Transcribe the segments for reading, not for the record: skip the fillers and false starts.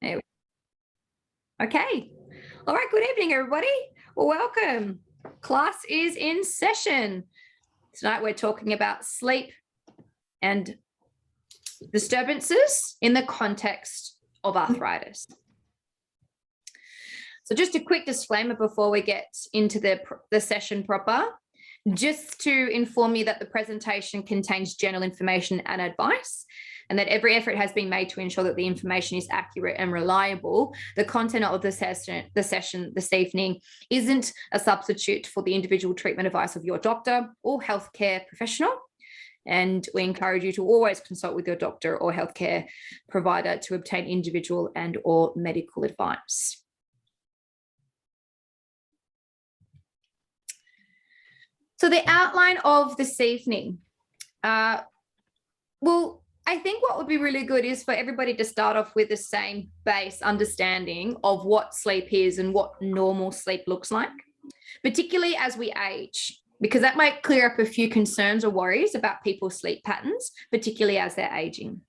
There we Okay. All right. Good evening, everybody. Welcome. Class is in session. Tonight we're talking about sleep and disturbances in the context of arthritis. So just a quick disclaimer before we get into the session proper, just to inform you that the presentation contains general information and advice, and that every effort has been made to ensure that the information is accurate and reliable. The content of the session this evening isn't a substitute for the individual treatment advice of your doctor or healthcare professional. And we encourage you to always consult with your doctor or healthcare provider to obtain individual and or medical advice. So the outline of this evening, well, I think what would be really good is for everybody to start off with the same base understanding of what sleep is and what normal sleep looks like, particularly as we age, because that might clear up a few concerns or worries about people's sleep patterns, particularly as they're aging.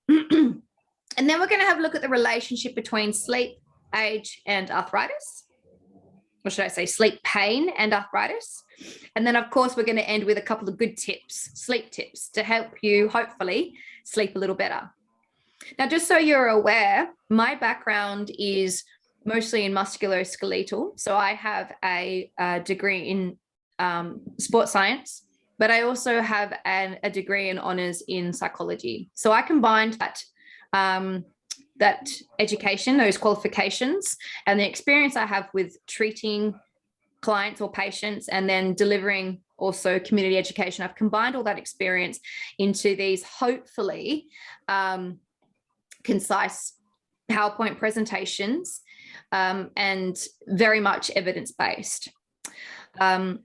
And then we're going to have a look at the relationship between sleep, age, and arthritis. Or should I say sleep pain and arthritis? And then, of course, we're going to end with a couple of good tips, sleep tips, to help you hopefully sleep a little better. Now, just so you're aware, my background is mostly in musculoskeletal. So I have a degree in sports science, but I also have a degree in honours in psychology. So I combined that education, those qualifications, and the experience I have with treating clients or patients and then delivering also community education. I've combined all that experience into these hopefully concise PowerPoint presentations and very much evidence-based. So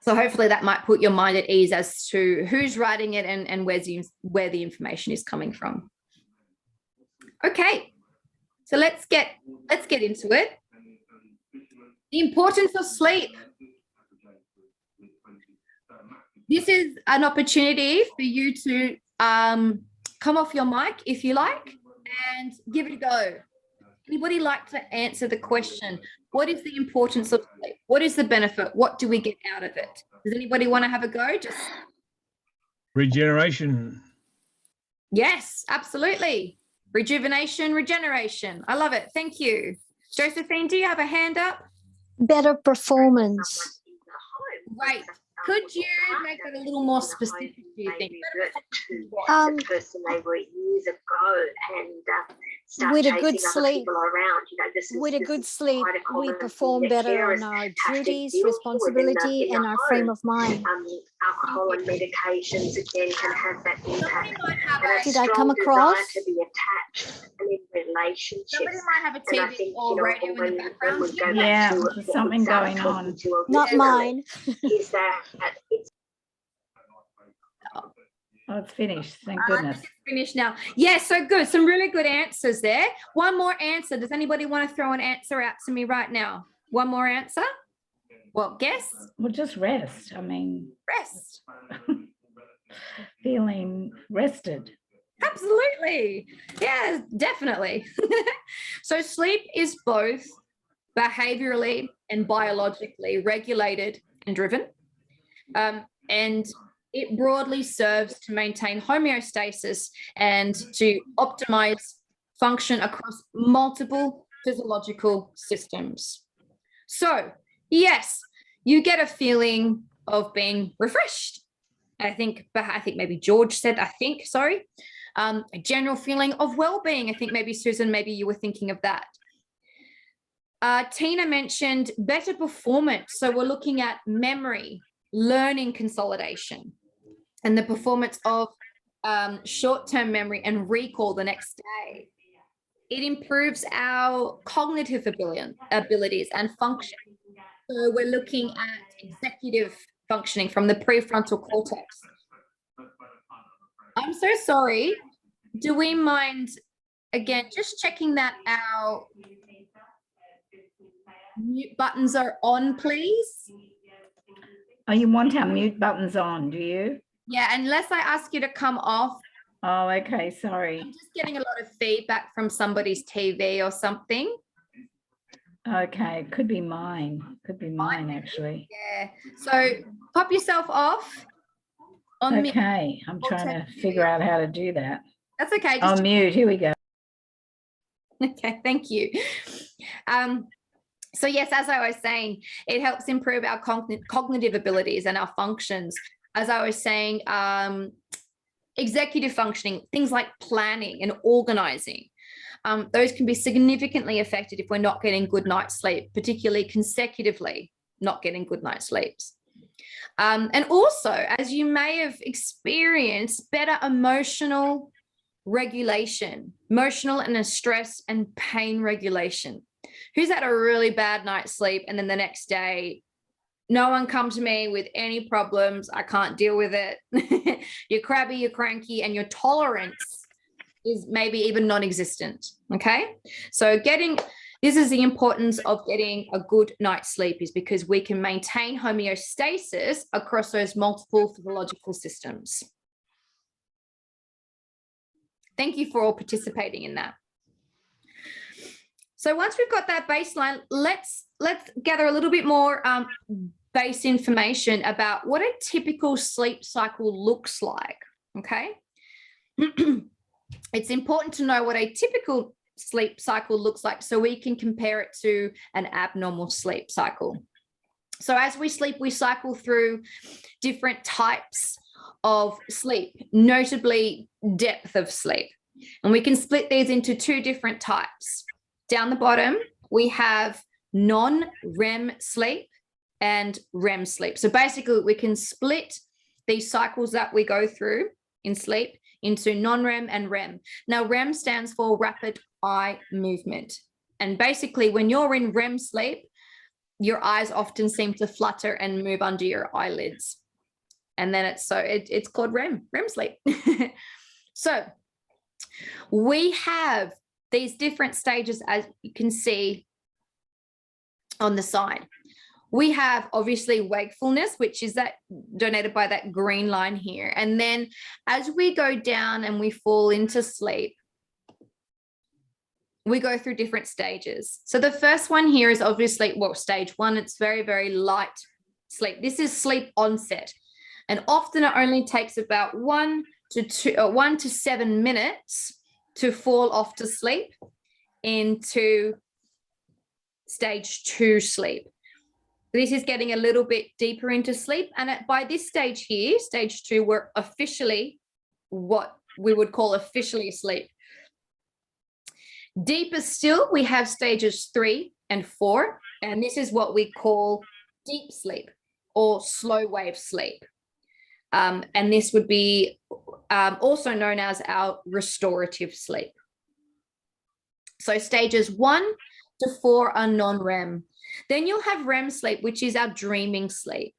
hopefully that might put your mind at ease as to who's writing it and where the information is coming from. Okay, so let's get into it. The importance of sleep. This is an opportunity for you to come off your mic if you like and give it a go. Anybody like to answer the question? What is the importance of sleep? What is the benefit? What do we get out of it? Does anybody want to have a go? Just regeneration. Yes, absolutely. Rejuvenation, regeneration. I love it. Thank you. Josephine, do you have a hand up? Better performance. Right. Could you make it a little more specific, do you think? The person they were years ago and with a good sleep, with a good sleep, we perform better on our duties, responsibility, and our frame of mind. Alcohol and medications again can have that impact. Did I come across? To be attached and in relationships. Somebody might have a TV or radio in the background. Yeah, there's something going on. Not mine. Is that it's Oh, it's finished. Thank goodness. It's finished now. Yeah, so good. Some really good answers there. One more answer. Does anybody want to throw an answer out to me right now? One more answer? Well, guess? Well, just rest. I mean, Rest. feeling rested. Absolutely. Yeah, definitely. So sleep is both behaviorally and biologically regulated and driven. And it broadly serves to maintain homeostasis and to optimize function across multiple physiological systems. So, yes, you get a feeling of being refreshed. I think maybe George said, a general feeling of well-being. I think maybe Susan, maybe you were thinking of that. Tina mentioned better performance. So we're looking at memory, learning consolidation, and the performance of short-term memory and recall the next day. It improves our cognitive abilities and function. So we're looking at executive functioning from the prefrontal cortex. I'm so sorry. Do we mind, again, just checking that our mute buttons are on, please? Oh, you want our mute buttons on, do you? Yeah, unless I ask you to come off Oh, okay. Sorry. I'm just getting a lot of feedback from somebody's TV or something. Okay. Could be mine. Could be mine, actually. Yeah. So pop yourself off. On mute. Okay. I'm trying to figure out how to do that. That's okay. On mute. Here we go. Okay. Thank you. So yes, as I was saying, it helps improve our cognitive abilities and our functions. As I was saying, executive functioning, things like planning and organizing, those can be significantly affected if we're not getting good night's sleep, particularly consecutively not getting good night's sleeps. And also, as you may have experienced, better emotional regulation, emotional and stress and pain regulation. Who's had a really bad night's sleep and then the next day, no one come to me with any problems, I can't deal with it. You're crabby, you're cranky, and your tolerance is maybe even non-existent, okay? So this is the importance of getting a good night's sleep, is because we can maintain homeostasis across those multiple physiological systems. Thank you for all participating in that. So once we've got that baseline, let's gather a little bit more base information about what a typical sleep cycle looks like, okay? It's important to know what a typical sleep cycle looks like so we can compare it to an abnormal sleep cycle. So as we sleep, we cycle through different types of sleep, notably depth of sleep. And we can split these into two different types. Down the bottom, we have non-REM sleep and REM sleep. So basically, we can split these cycles that we go through in sleep into non-REM and REM. Now, REM stands for rapid eye movement. And basically, when you're in REM sleep, your eyes often seem to flutter and move under your eyelids. And then it's called REM sleep. So we have these different stages, as you can see on the side. We have obviously wakefulness, which is that denoted by that green line here. And then as we go down and we fall into sleep, we go through different stages. So the first one here is obviously, well, stage one, it's very, very light sleep. This is sleep onset. And often it only takes about 1 to 7 minutes to fall off to sleep into stage 2 sleep. This is getting a little bit deeper into sleep. And by this stage here, stage 2, we're officially what we would call officially asleep. Deeper still, we have stages 3 and 4. And this is what we call deep sleep or slow wave sleep. And this would be also known as our restorative sleep. So stages 1 to 4 are non-REM. Then you'll have REM sleep, which is our dreaming sleep.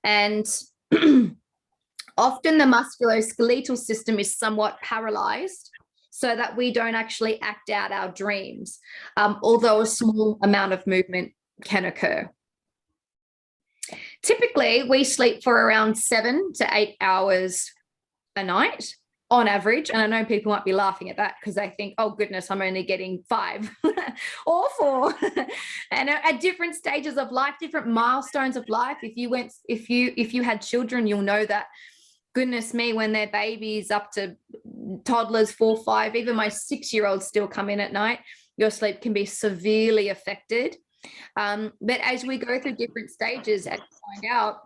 And often the musculoskeletal system is somewhat paralyzed so that we don't actually act out our dreams, although a small amount of movement can occur. Typically, we sleep for around 7 to 8 hours a night on average. And I know people might be laughing at that because they think, oh, goodness, I'm only getting 5 or 4. And at different stages of life, different milestones of life, if you had children, you'll know that, goodness me, when they're babies up to toddlers, 4, 5, even my 6-year-olds still come in at night, your sleep can be severely affected. But as we go through different stages and find out,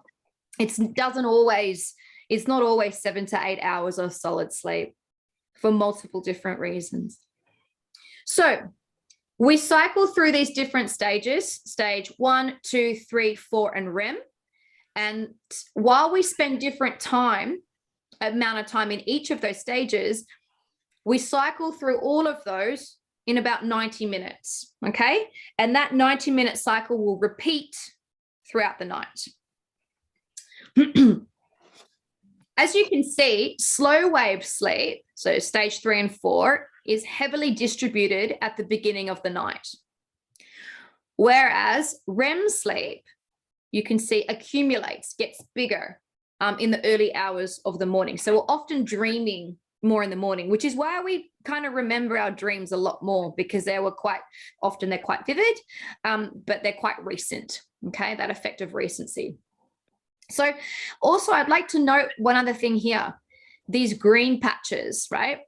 it's not always 7 to 8 hours of solid sleep for multiple different reasons. So we cycle through these different stages, stage 1, 2, 3, 4, and REM. And while we spend different amount of time in each of those stages, we cycle through all of those in about 90 minutes, okay? And that 90-minute cycle will repeat throughout the night. As you can see, slow wave sleep, so stage 3 and 4, is heavily distributed at the beginning of the night. Whereas REM sleep, you can see, accumulates, gets bigger in the early hours of the morning. So we're often dreaming more in the morning, which is why we kind of remember our dreams a lot more, because they're quite vivid, but they're quite recent. Okay, that effect of recency. So also I'd like to note one other thing here. These green patches, right?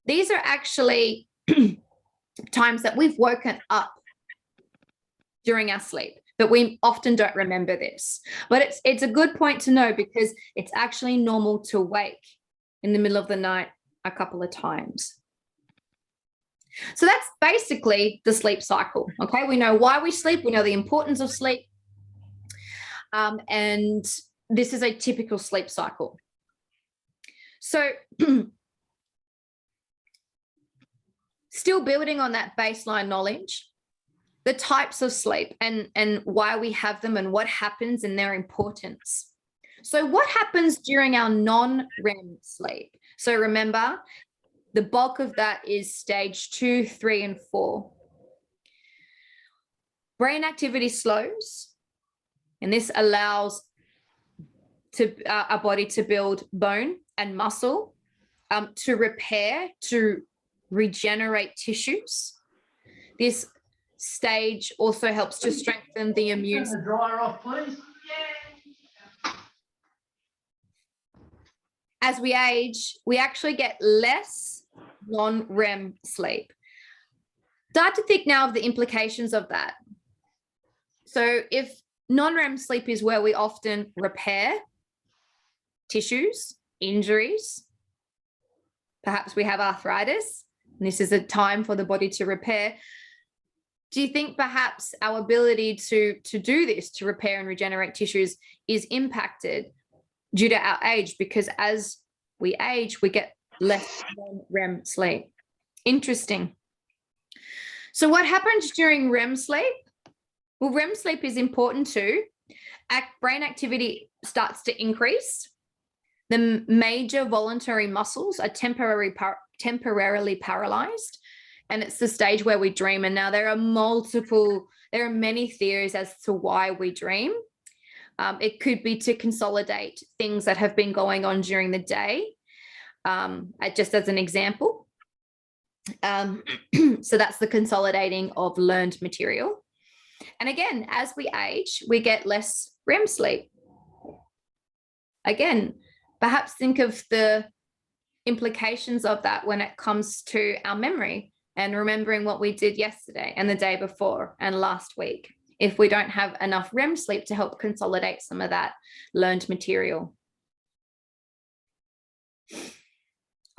These are actually times that we've woken up during our sleep, but we often don't remember this. But it's a good point to know, because it's actually normal to wake in the middle of the night a couple of times. So that's basically the sleep cycle. Okay, we know why we sleep, we know the importance of sleep, and this is a typical sleep cycle. So still building on that baseline knowledge, the types of sleep and why we have them and what happens and their importance. So what happens during our non-REM sleep? So remember, the bulk of that is stage 2, 3, and 4. Brain activity slows, and this allows our body to build bone and muscle, to repair, to regenerate tissues. This stage also helps to strengthen the immune system. Turn the dryer off, please. As we age, we actually get less non-REM sleep. Start to think now of the implications of that. So if non-REM sleep is where we often repair tissues, injuries, perhaps we have arthritis, and this is a time for the body to repair. Do you think perhaps our ability to do this, to repair and regenerate tissues, is impacted due to our age? Because as we age, we get less REM sleep. Interesting. So what happens during REM sleep? Well, REM sleep is important too. Brain activity starts to increase. The major voluntary muscles are temporarily paralyzed, and it's the stage where we dream. And now there are many theories as to why we dream. It could be to consolidate things that have been going on during the day, just as an example. So that's the consolidating of learned material. And again, as we age, we get less REM sleep. Again, perhaps think of the implications of that when it comes to our memory and remembering what we did yesterday and the day before and last week, if we don't have enough REM sleep to help consolidate some of that learned material.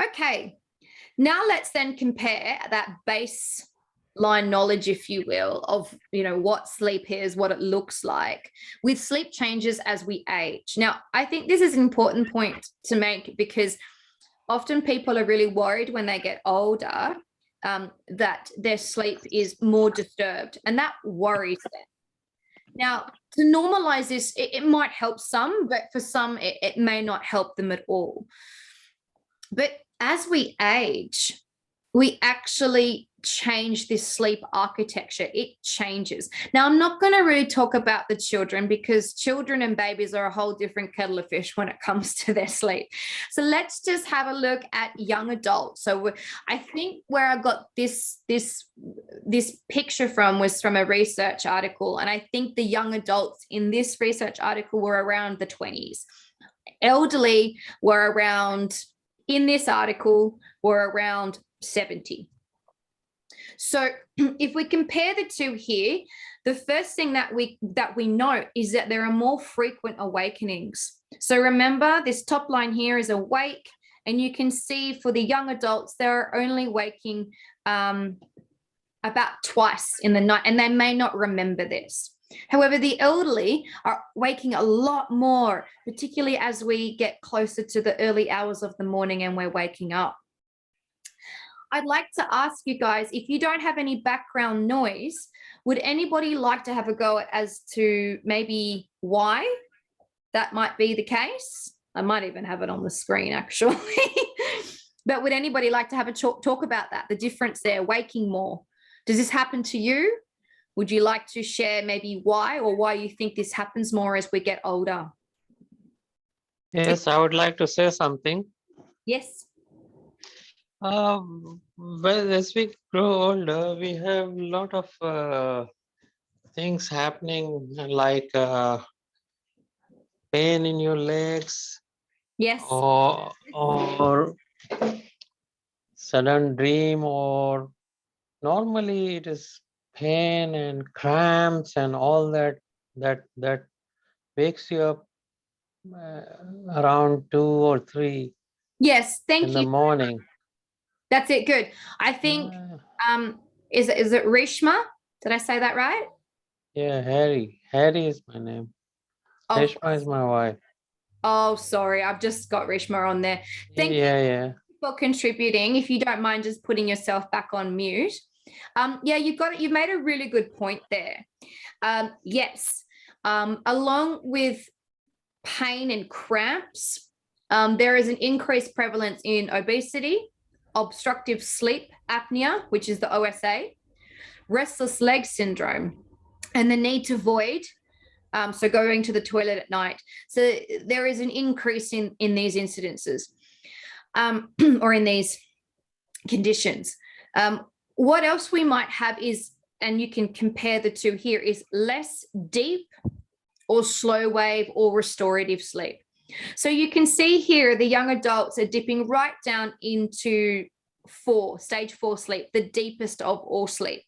Okay, now let's then compare that baseline knowledge, if you will, of what sleep is, what it looks like, with sleep changes as we age. Now, I think this is an important point to make, because often people are really worried when they get older that their sleep is more disturbed, and that worries them. Now, to normalize this, it might help some, but for some, it may not help them at all. But as we age, we actually change this sleep architecture. It changes. Now, I'm not going to really talk about the children, because children and babies are a whole different kettle of fish when it comes to their sleep. So let's just have a look at young adults. So I think where I got this picture from was from a research article. And I think the young adults in this research article were around the 20s. Elderly were around, in this article, were around 70. So if we compare the two here, the first thing that we note is that there are more frequent awakenings. So remember, this top line here is awake, and you can see for the young adults, they're only waking about twice in the night, and they may not remember this. However, the elderly are waking a lot more, particularly as we get closer to the early hours of the morning and we're waking up. I'd like to ask you guys, if you don't have any background noise, would anybody like to have a go as to maybe why that might be the case? I might even have it on the screen, actually. But would anybody like to have a talk about that, the difference there, waking more? Does this happen to you? Would you like to share maybe why, or why you think this happens more as we get older? Yes, I would like to say something. Yes. Well, as we grow older, we have a lot of things happening, like pain in your legs, Yes. or sudden dream, or normally it is pain and cramps and all that wakes you up uh, around 2 or 3 Yes. in Thank the you. morning. That's it. Good. I think, is it Rishma? Did I say that right? Yeah, Harry. Harry is my name. Oh, Reshma is my wife. oh, sorry. I've just got Rishma on there. Thank you Yeah. for contributing. If you don't mind just putting yourself back on mute. Yeah, you've made a really good point there. Yes. Along with pain and cramps, there is an increased prevalence in obesity, obstructive sleep apnea, which is the OSA, restless leg syndrome, and the need to void. So going to the toilet at night. So there is an increase in these incidences or in these conditions. What else we might have is, and you can compare the two here, is less deep or slow wave or restorative sleep. So you can see here the young adults are dipping right down into stage 4 sleep, the deepest of all sleep.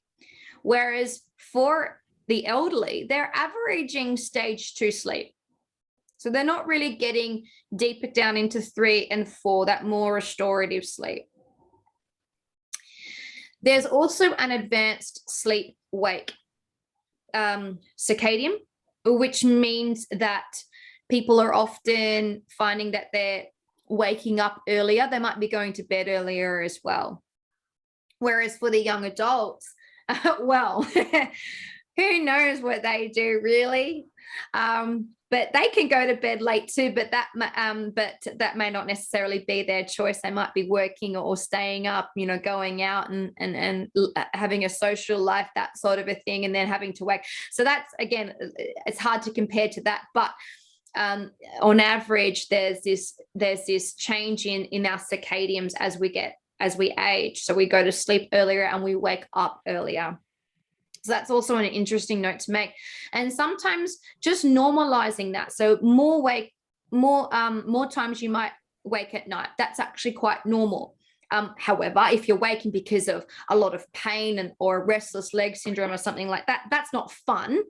Whereas for the elderly, they're averaging stage 2 sleep. So they're not really getting deeper down into 3 and 4, that more restorative sleep. There's also an advanced sleep wake circadian, which means that people are often finding that they're waking up earlier. They might be going to bed earlier as well. Whereas for the young adults, well, who knows what they do really? But they can go to bed late too, but that may not necessarily be their choice. They might be working or staying up, going out and having a social life, that sort of a thing, and then having to wake. So that's, again, it's hard to compare to that, but on average, there's this change in our circadians as we age. So we go to sleep earlier and we wake up earlier. So that's also an interesting note to make. And sometimes just normalizing that. So more times you might wake at night. That's actually quite normal. However, if you're waking because of a lot of pain or restless leg syndrome or something like that, that's not fun.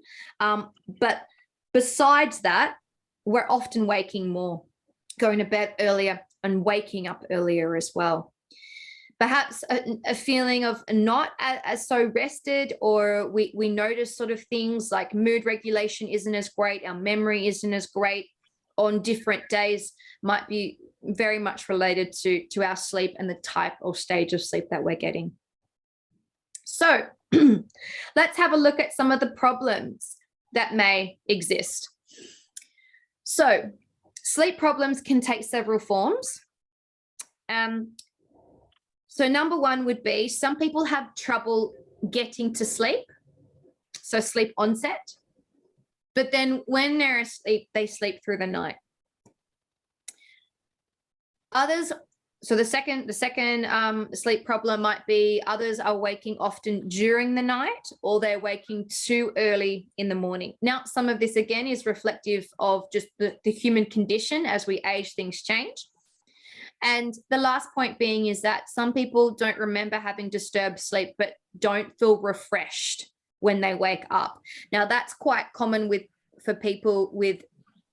But besides that, we're often waking more, going to bed earlier and waking up earlier as well. Perhaps a feeling of not as so rested, or we notice sort of things like mood regulation isn't as great, our memory isn't as great on different days, might be very much related to our sleep and the type or stage of sleep that we're getting. So let's have a look at some of the problems that may exist. So sleep problems can take several forms. So number one would be, some people have trouble getting to sleep, so sleep onset, but then when they're asleep, they sleep through the night. Others, so the second sleep problem might be others are waking often during the night, or they're waking too early in the morning. Now, some of this again is reflective of just the human condition. As we age, things change. And the last point being is that some people don't remember having disturbed sleep, but don't feel refreshed when they wake up. Now, that's quite common for people with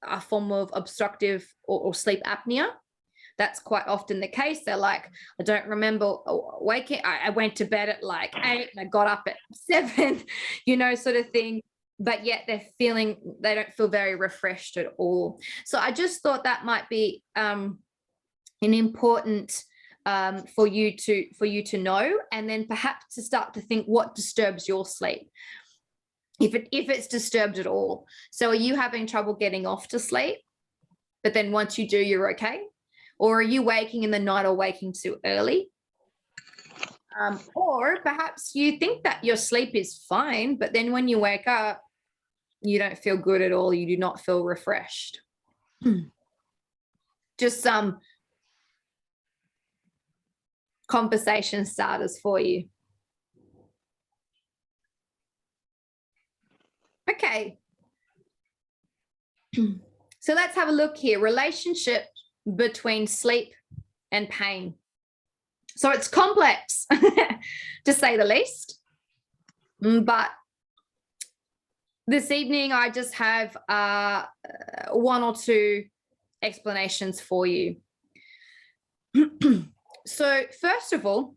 a form of obstructive or sleep apnea. That's quite often the case. They're like, I don't remember waking. I went to bed at like 8 and I got up at 7, sort of thing. But yet they don't feel very refreshed at all. So I just thought that might be an important for you to know, and then perhaps to start to think what disturbs your sleep, if it's disturbed at all. So are you having trouble getting off to sleep, but then once you do, you're okay? Or are you waking in the night or waking too early? Or perhaps you think that your sleep is fine, but then when you wake up, you don't feel good at all. You do not feel refreshed. just some conversation starters for you. Okay. So let's have a look here. Relationship between sleep and pain. So it's complex, to say the least. But this evening, I just have one or two explanations for you. So first of all,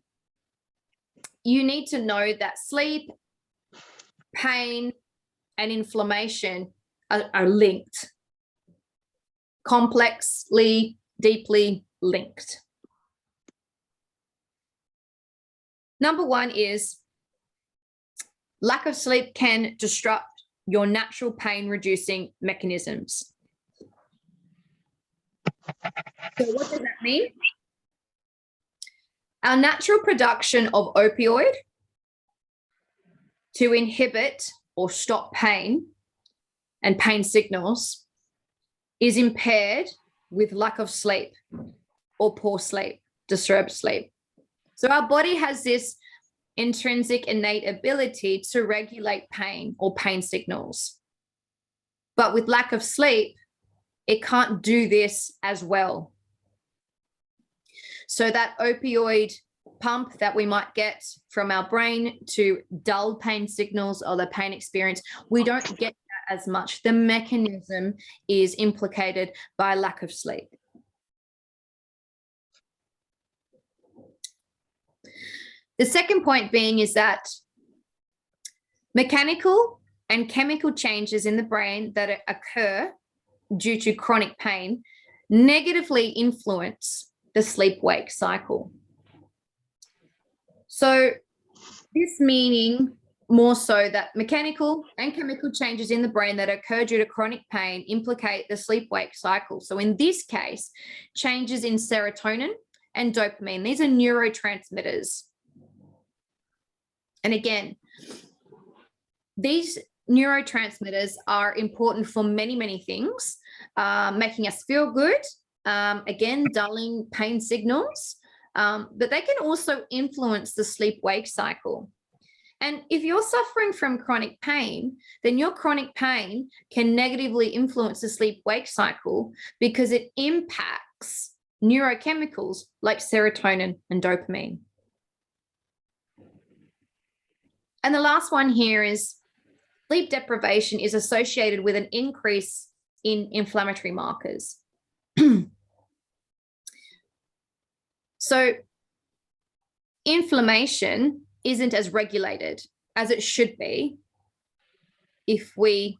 you need to know that sleep, pain, and inflammation are linked, complexly, deeply linked. Number one is lack of sleep can disrupt your natural pain reducing mechanisms. So what does that mean? Our natural production of opioid to inhibit or stop pain and pain signals is impaired with lack of sleep or poor sleep, disturbed sleep. So our body has this intrinsic innate ability to regulate pain or pain signals. But with lack of sleep, it can't do this as well. So that opioid pump that we might get from our brain to dull pain signals or the pain experience, we don't get that as much. The mechanism is implicated by lack of sleep. The second point being is that mechanical and chemical changes in the brain that occur due to chronic pain negatively influence the sleep-wake cycle. So this meaning more so that mechanical and chemical changes in the brain that occur due to chronic pain implicate the sleep-wake cycle. So in this case, changes in serotonin and dopamine, these are neurotransmitters. And again, these neurotransmitters are important for many, many things, making us feel good, again, dulling pain signals, but they can also influence the sleep-wake cycle. And if you're suffering from chronic pain, then your chronic pain can negatively influence the sleep-wake cycle because it impacts neurochemicals like serotonin and dopamine. And the last one here is sleep deprivation is associated with an increase in inflammatory markers. So inflammation isn't as regulated as it should be if we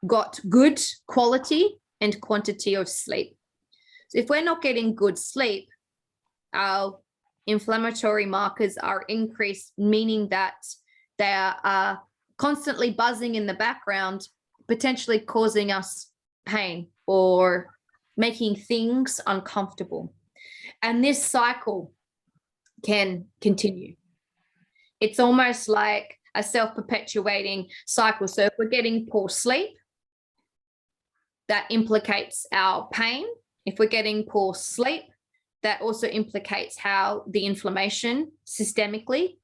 got good quality and quantity of sleep. So if we're not getting good sleep, our inflammatory markers are increased, meaning that they are constantly buzzing in the background, potentially causing us pain or making things uncomfortable. And this cycle can continue. It's almost like a self-perpetuating cycle. So if we're getting poor sleep, that implicates our pain. If we're getting poor sleep, that also implicates how the inflammation systemically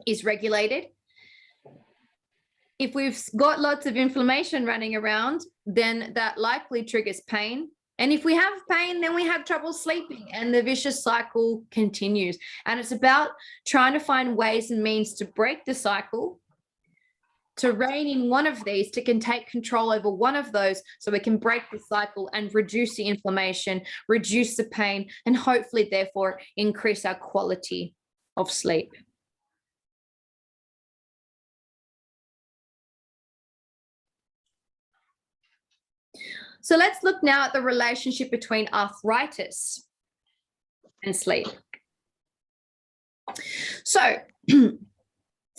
is regulated. If we've got lots of inflammation running around, then that likely triggers pain. And if we have pain, then we have trouble sleeping and the vicious cycle continues. And it's about trying to find ways and means to break the cycle, to rein in one of these, to can take control over one of those so we can break the cycle and reduce the inflammation, reduce the pain, and hopefully therefore increase our quality of sleep. So let's look now at the relationship between arthritis and sleep. So some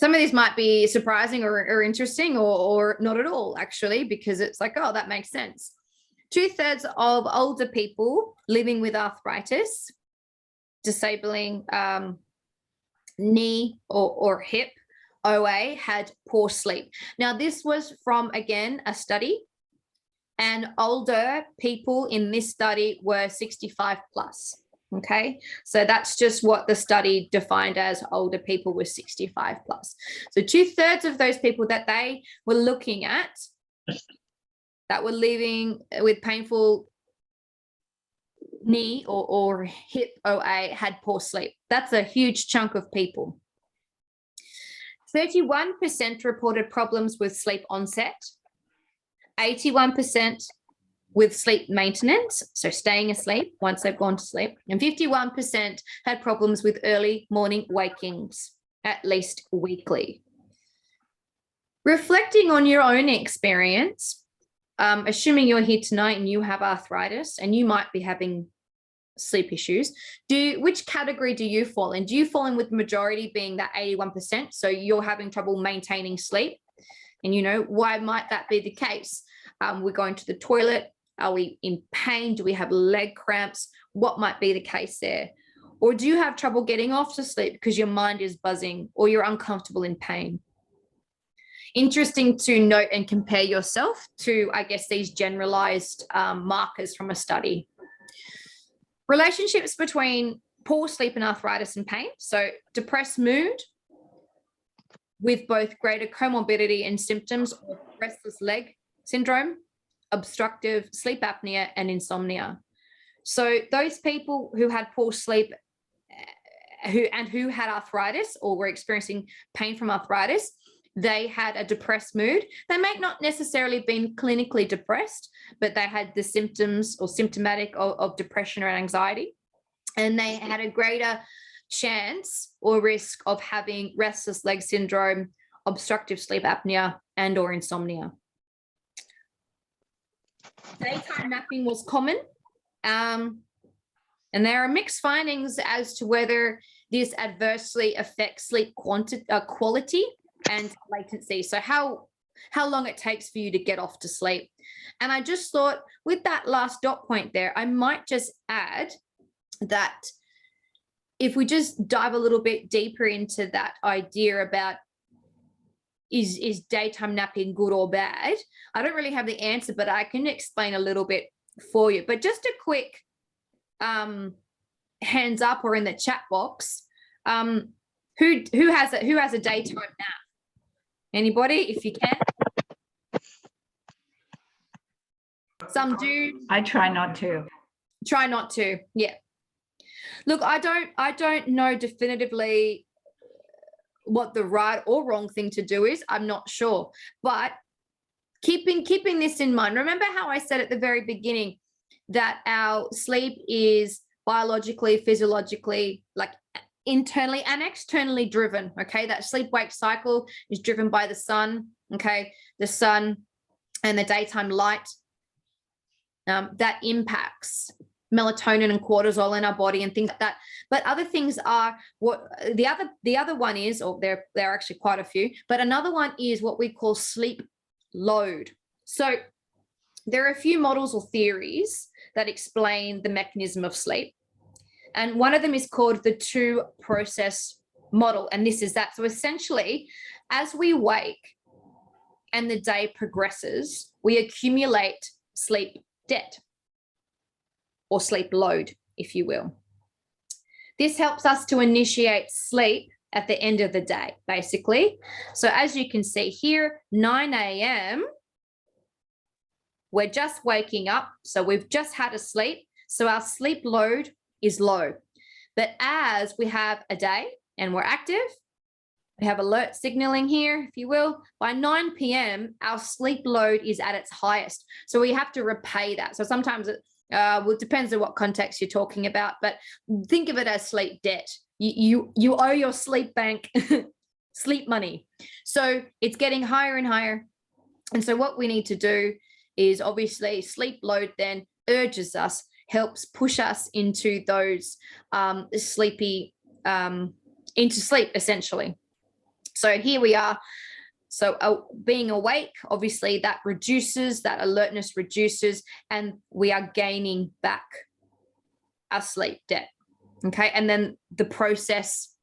of these might be surprising or interesting or not at all, actually, because it's like, oh, that makes sense. 2/3 of older people living with arthritis, disabling knee or hip, OA, had poor sleep. Now, this was from, again, a study and older people in this study were 65 plus. Okay, so that's just what the study defined as older people were 65 plus. So 2/3 of those people that they were looking at that were living with painful knee or hip OA had poor sleep. That's a huge chunk of people. 31% reported problems with sleep onset, 81% with sleep maintenance, so staying asleep once they've gone to sleep, and 51% had problems with early morning wakings, at least weekly. Reflecting on your own experience, assuming you're here tonight and you have arthritis and you might be having sleep issues, which category do you fall in? Do you fall in with the majority being that 81%? So you're having trouble maintaining sleep, and you know, why might that be the case? We're going to the toilet. Are we in pain? Do we have leg cramps? What might be the case there? Or do you have trouble getting off to sleep because your mind is buzzing or you're uncomfortable in pain? Interesting to note and compare yourself to, I guess, these generalized markers from a study. Relationships between poor sleep and arthritis and pain. So depressed mood with both greater comorbidity and symptoms of restless leg syndrome, obstructive sleep apnea, and insomnia. So those people who had poor sleep who had arthritis or were experiencing pain from arthritis, they had a depressed mood. They may not necessarily been clinically depressed, but they had the symptoms or symptomatic of depression or anxiety. And they had a greater chance or risk of having restless leg syndrome, obstructive sleep apnea, and or insomnia. Daytime napping was common. And there are mixed findings as to whether this adversely affects sleep quality and latency. So how long it takes for you to get off to sleep. And I just thought with that last dot point there, I might just add that if we just dive a little bit deeper into that idea about is daytime napping good or bad? I don't really have the answer, but I can explain a little bit for you. But just a quick hands up or in the chat box, who has a daytime nap? Anybody, if you can? Some do. I try not to. Try not to. Yeah. Look, I don't know definitively what the right or wrong thing to do is. I'm not sure. But keeping this in mind, remember how I said at the very beginning that our sleep is biologically, physiologically, like internally and externally driven. Okay, that sleep-wake cycle is driven by the sun. Okay, the sun and the daytime light that impacts melatonin and cortisol in our body and things like that. But other things are what the other one is, or there are actually quite a few, but another one is what we call sleep load. So there are a few models or theories that explain the mechanism of sleep. And one of them is called the two-process model. And this is that. So essentially, as we wake and the day progresses, we accumulate sleep debt or sleep load, if you will. This helps us to initiate sleep at the end of the day, basically. So as you can see here, 9 a.m., we're just waking up. So we've just had a sleep. So our sleep load is low. But as we have a day and we're active, we have alert signaling here, if you will, by 9 p.m., our sleep load is at its highest. So we have to repay that. So sometimes it depends on what context you're talking about, but think of it as sleep debt. You owe your sleep bank sleep money. So it's getting higher and higher. And so what we need to do is obviously sleep load then urges us, helps push us into those into sleep essentially. So here we are. So being awake, obviously that reduces, that alertness reduces, and we are gaining back our sleep debt. Okay. And then the process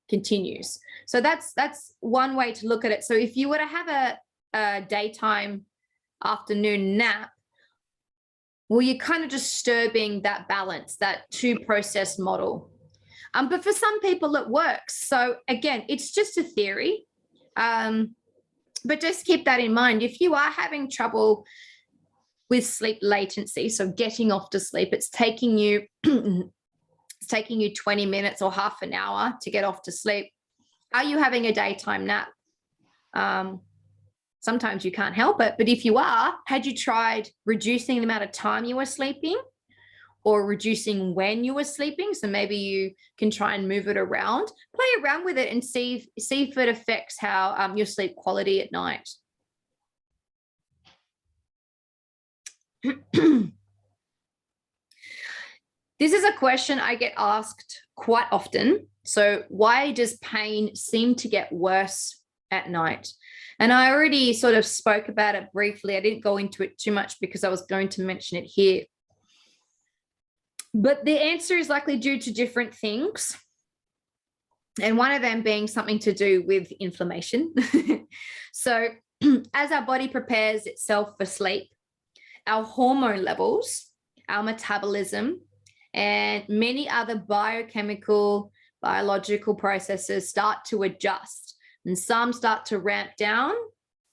continues. So that's one way to look at it. So if you were to have a daytime afternoon nap, well, you're kind of disturbing that balance, that two process model. But for some people it works. So again, it's just a theory. But just keep that in mind. If you are having trouble with sleep latency, so getting off to sleep, it's taking you 20 minutes or half an hour to get off to sleep. Are you having a daytime nap? Sometimes you can't help it, but if you are, had you tried reducing the amount of time you were sleeping or reducing when you were sleeping? So maybe you can try and move it around, play around with it and see if it affects how your sleep quality at night. This is a question I get asked quite often. So why does pain seem to get worse at night? And I already sort of spoke about it briefly. I didn't go into it too much because I was going to mention it here. But the answer is likely due to different things. And one of them being something to do with inflammation. So as our body prepares itself for sleep, our hormone levels, our metabolism, and many other biochemical, biological processes start to adjust. And some start to ramp down,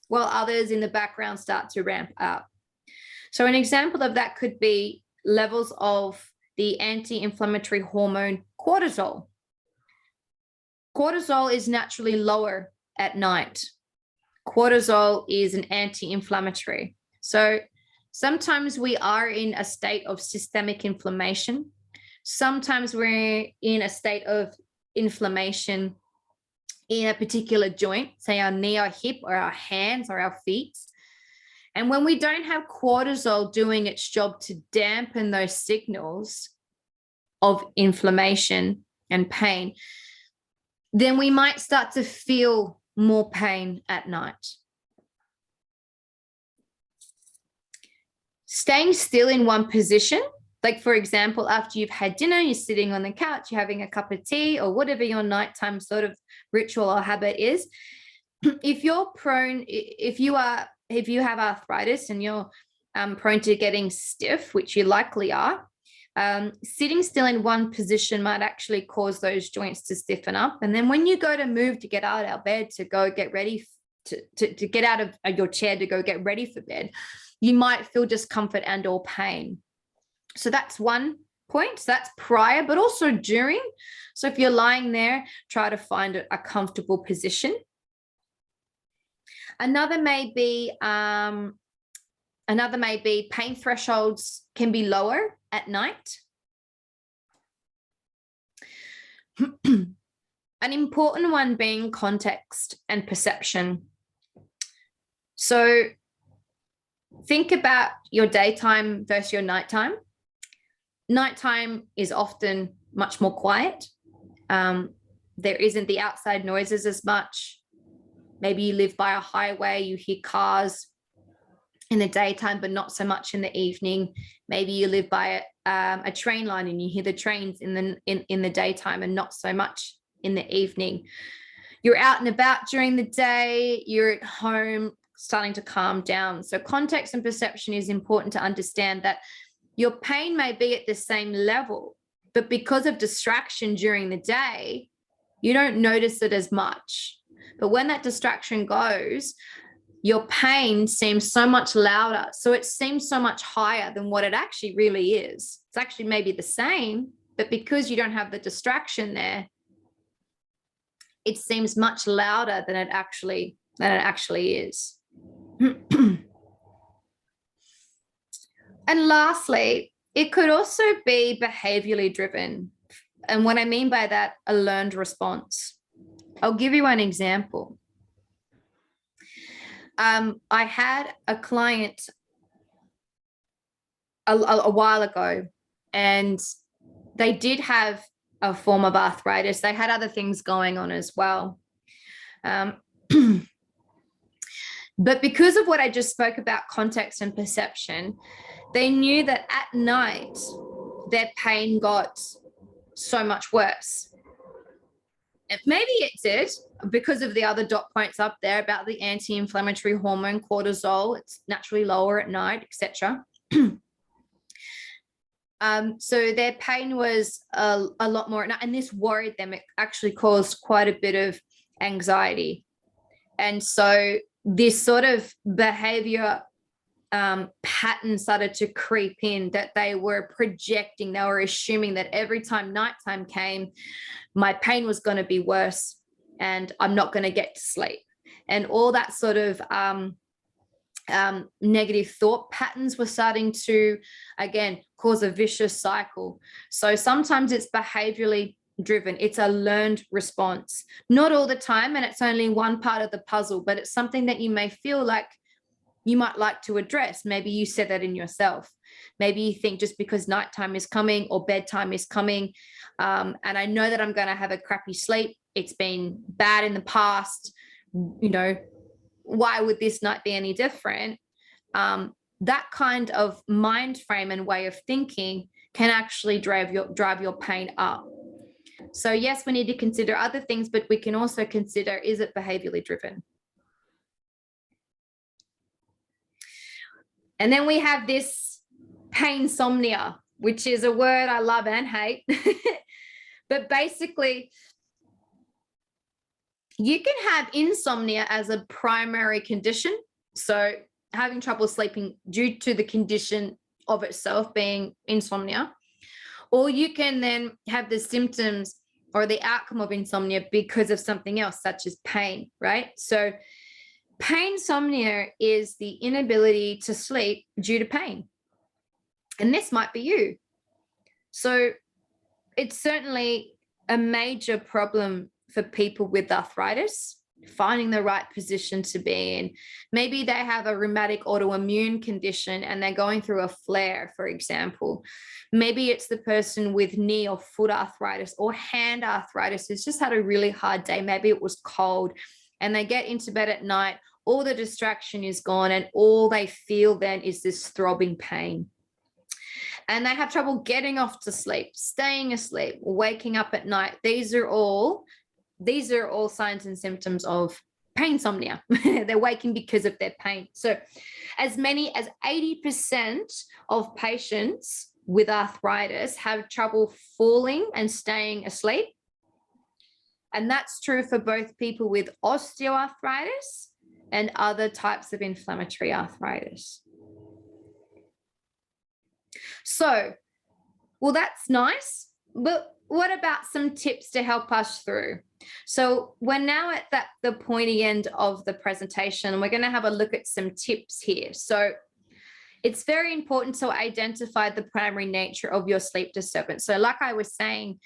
while others in the background start to ramp up. So an example of that could be levels of the anti-inflammatory hormone cortisol. Cortisol is naturally lower at night. Cortisol is an anti-inflammatory. So sometimes we are in a state of systemic inflammation. Sometimes we're in a state of inflammation in a particular joint, say our knee, our hip, or our hands, or our feet. And when we don't have cortisol doing its job to dampen those signals of inflammation and pain, then we might start to feel more pain at night. Staying still in one position, like for example, after you've had dinner, you're sitting on the couch, you're having a cup of tea or whatever your nighttime sort of ritual or habit is. If you're prone, if you have arthritis and you're prone to getting stiff, which you likely are, sitting still in one position might actually cause those joints to stiffen up. And then when you go to move to get out of bed, to go get ready to get out of your chair to go get ready for bed, you might feel discomfort and or pain. So that's one point. So that's prior, but also during. So if you're lying there, try to find a comfortable position. Another may be pain thresholds can be lower at night. An important one being context and perception. So think about your daytime versus your nighttime. Nighttime is often much more quiet. There isn't the outside noises as much. Maybe you live by a highway, you hear cars in the daytime, but not so much in the evening. Maybe you live by a train line and you hear the trains in the daytime and not so much in the evening. You're out and about during the day, you're at home, starting to calm down. So context and perception is important to understand that your pain may be at the same level, but because of distraction during the day, you don't notice it as much. But when that distraction goes, your pain seems so much louder. So it seems so much higher than what it actually really is. It's actually maybe the same, but because you don't have the distraction there, it seems much louder than it actually is. And lastly, it could also be behaviorally driven. And what I mean by that, a learned response. I'll give you an example. I had a client a while ago, and they did have a form of arthritis. They had other things going on as well. But because of what I just spoke about, context and perception, they knew that at night, their pain got so much worse. And maybe it did because of the other dot points up there about the anti-inflammatory hormone cortisol. It's naturally lower at night, etc. So their pain was a lot more, and this worried them. It actually caused quite a bit of anxiety. And so this sort of behavior pattern started to creep in, that they were projecting, they were assuming that every time nighttime came, my pain was going to be worse and I'm not going to get to sleep. And all that sort of negative thought patterns were starting to, again, cause a vicious cycle. So sometimes it's behaviorally driven. It's a learned response. Not all the time, and it's only one part of the puzzle, but it's something that you may feel like you might like to address. Maybe you said that in yourself. Maybe you think just because nighttime is coming or bedtime is coming, and I know that I'm going to have a crappy sleep, it's been bad in the past, you know, why would this night be any different? That kind of mind frame and way of thinking can actually drive your pain up. So yes, we need to consider other things, but we can also consider, is it behaviorally driven? And then we have this painsomnia, which is a word I love and hate. But basically, you can have insomnia as a primary condition. So having trouble sleeping due to the condition of itself being insomnia, or you can then have the symptoms or the outcome of insomnia because of something else, such as pain, right? So painsomnia is the inability to sleep due to pain. And this might be you. So it's certainly a major problem for people with arthritis, finding the right position to be in. Maybe they have a rheumatic autoimmune condition and they're going through a flare, for example. Maybe it's the person with knee or foot arthritis or hand arthritis who's just had a really hard day. Maybe it was cold and they get into bed at night, all the distraction is gone and all they feel then is this throbbing pain. And they have trouble getting off to sleep, staying asleep, waking up at night. These are all signs and symptoms of painsomnia. They're waking because of their pain. So as many as 80% of patients with arthritis have trouble falling and staying asleep. And that's true for both people with osteoarthritis and other types of inflammatory arthritis. So, well, that's nice, but what about some tips to help us through? So we're now at the pointy end of the presentation, and we're going to have a look at some tips here. So it's very important to identify the primary nature of your sleep disturbance. So like I was saying,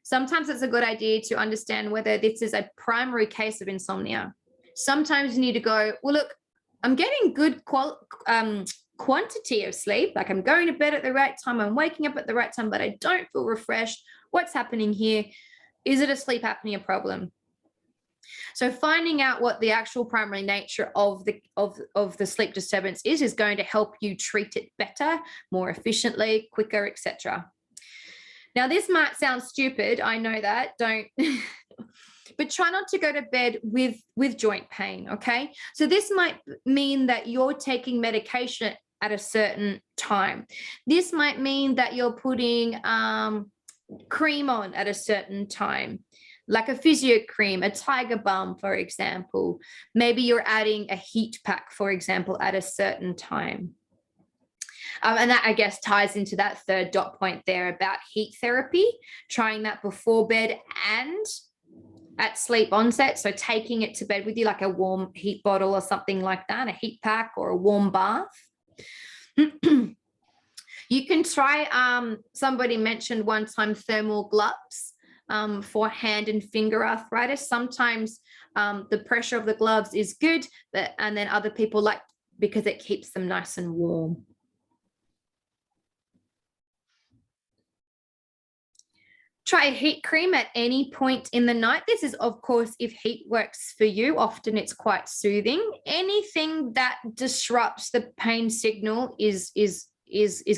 sometimes it's a good idea to understand whether this is a primary case of insomnia. Sometimes you need to go, well, look, I'm getting good quantity of sleep, like I'm going to bed at the right time, I'm waking up at the right time, but I don't feel refreshed. What's happening here? Is it a sleep apnea problem? So finding out what the actual primary nature of the sleep disturbance is going to help you treat it better, more efficiently, quicker, etc. Now, this might sound stupid, I know that, don't, but try not to go to bed with joint pain, okay? So this might mean that you're taking medication at a certain time. This might mean that you're putting cream on at a certain time, like a physio cream, a tiger balm, for example. Maybe you're adding a heat pack, for example, at a certain time. And that, I guess, ties into that third dot point there about heat therapy, trying that before bed and at sleep onset. So taking it to bed with you, like a warm heat bottle or something like that, a heat pack or a warm bath. You can try, somebody mentioned one time thermal gloves for hand and finger arthritis. Sometimes the pressure of the gloves is good, and then other people like because it keeps them nice and warm. Try a heat cream at any point in the night. This is, of course, if heat works for you. Often it's quite soothing. Anything that disrupts the pain signal is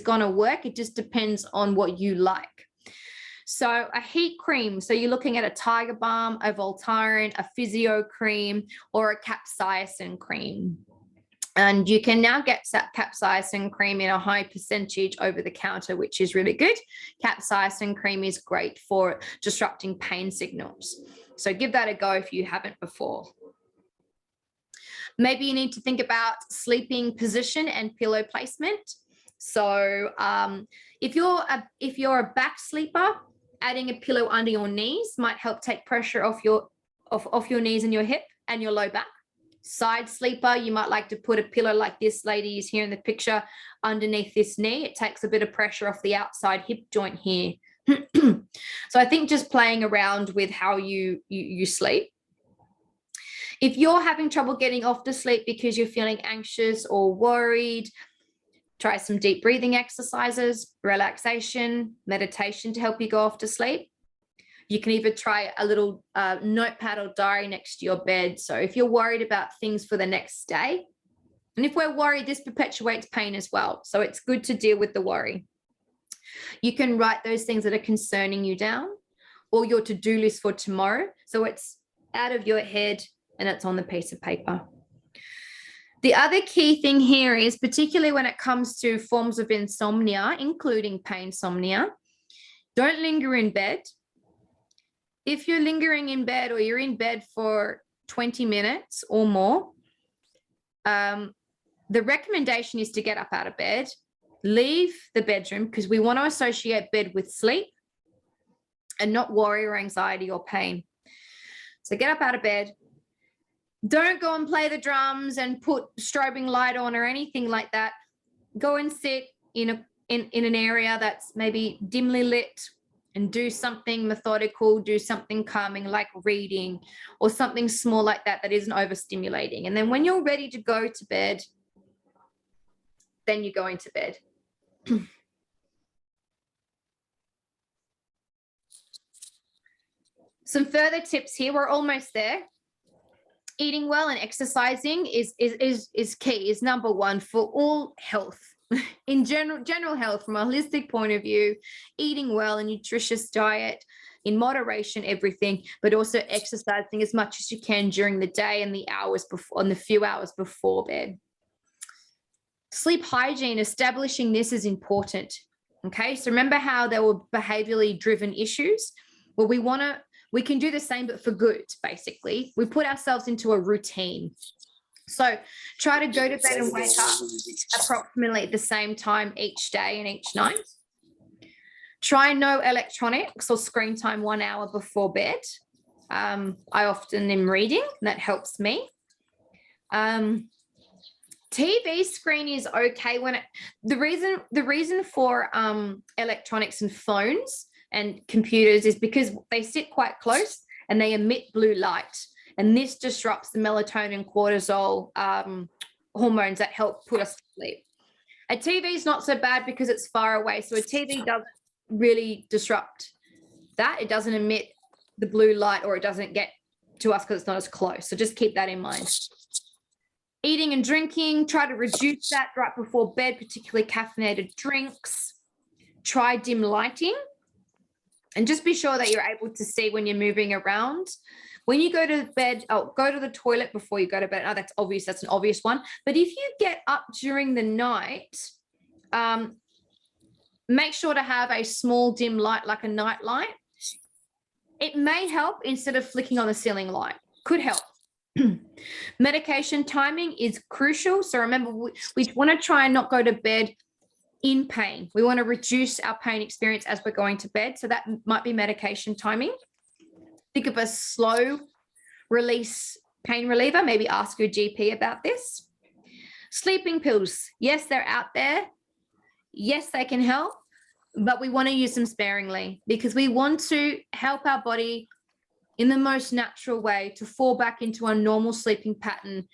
going to work. It just depends on what you like. So a heat cream. So you're looking at a tiger balm, a Voltaren, a physio cream, or a capsaicin cream. And you can now get capsaicin cream in a high percentage over the counter, which is really good. Capsaicin cream is great for disrupting pain signals. So give that a go if you haven't before. Maybe you need to think about sleeping position and pillow placement. So if you're a back sleeper, adding a pillow under your knees might help take pressure off your knees and your hip and your low back. Side sleeper, you might like to put a pillow like this lady is here in the picture underneath this knee. It takes a bit of pressure off the outside hip joint here. So I think just playing around with how you sleep. If you're having trouble getting off to sleep because you're feeling anxious or worried, try some deep breathing exercises, relaxation, meditation to help you go off to sleep. You can even try a little notepad or diary next to your bed. So if you're worried about things for the next day, and if we're worried, this perpetuates pain as well. So it's good to deal with the worry. You can write those things that are concerning you down, or your to-do list for tomorrow. So it's out of your head and it's on the piece of paper. The other key thing here is, particularly when it comes to forms of insomnia, including painsomnia, don't linger in bed. If you're lingering in bed or you're in bed for 20 minutes or more, the recommendation is to get up out of bed, leave the bedroom, because we want to associate bed with sleep and not worry or anxiety or pain. So get up out of bed. Don't go and play the drums and put strobing light on or anything like that. Go and sit in an area that's maybe dimly lit and do something methodical, do something calming like reading or something small like that isn't overstimulating. And then when you're ready to go to bed, then you're going to bed. Some further tips here. We're almost there. Eating well and exercising is key, is number one for all health. In general health, from a holistic point of view, eating well, a nutritious diet in moderation, everything, but also exercising as much as you can during the day and the hours before, and the few hours before bed. Sleep hygiene, establishing this is important. Okay, so remember how there were behaviorally driven issues? Well, we can do the same, but for good, basically. We put ourselves into a routine. So try to go to bed and wake up approximately at the same time each day and each night. Try no electronics or screen time 1 hour before bed. I often am reading, that helps me. TV screen is okay when the reason for electronics and phones and computers is because they sit quite close and they emit blue light. And this disrupts the melatonin, cortisol hormones that help put us to sleep. A TV is not so bad because it's far away. So a TV doesn't really disrupt that. It doesn't emit the blue light, or it doesn't get to us because it's not as close. So just keep that in mind. Eating and drinking, try to reduce that right before bed, particularly caffeinated drinks. Try dim lighting. And just be sure that you're able to see when you're moving around. When you go to bed, go to the toilet before you go to bed. Oh, that's obvious. That's an obvious one. But if you get up during the night, make sure to have a small dim light, like a night light. It may help instead of flicking on the ceiling light. Could help. Medication timing is crucial. So remember, we want to try and not go to bed in pain. We want to reduce our pain experience as we're going to bed. So that might be medication timing. Think of a slow release pain reliever. Maybe ask your GP about this. Sleeping pills. Yes, they're out there. Yes, they can help, but we want to use them sparingly because we want to help our body in the most natural way to fall back into a normal sleeping pattern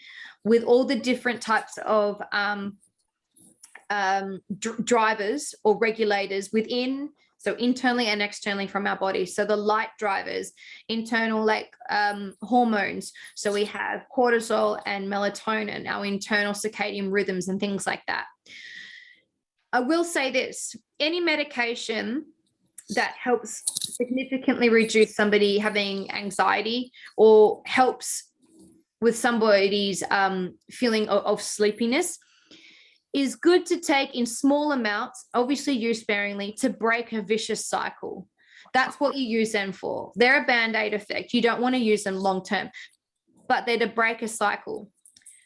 with all the different types of drivers or regulators within, so internally and externally from our body. So the light drivers, internal like hormones. So we have cortisol and melatonin, our internal circadian rhythms and things like that. I will say this, any medication that helps significantly reduce somebody having anxiety or helps somebody's feeling of sleepiness is good to take in small amounts, obviously use sparingly, to break a vicious cycle. That's what you use them for. They're a Band-Aid effect. You don't want to use them long term, but they're to break a cycle.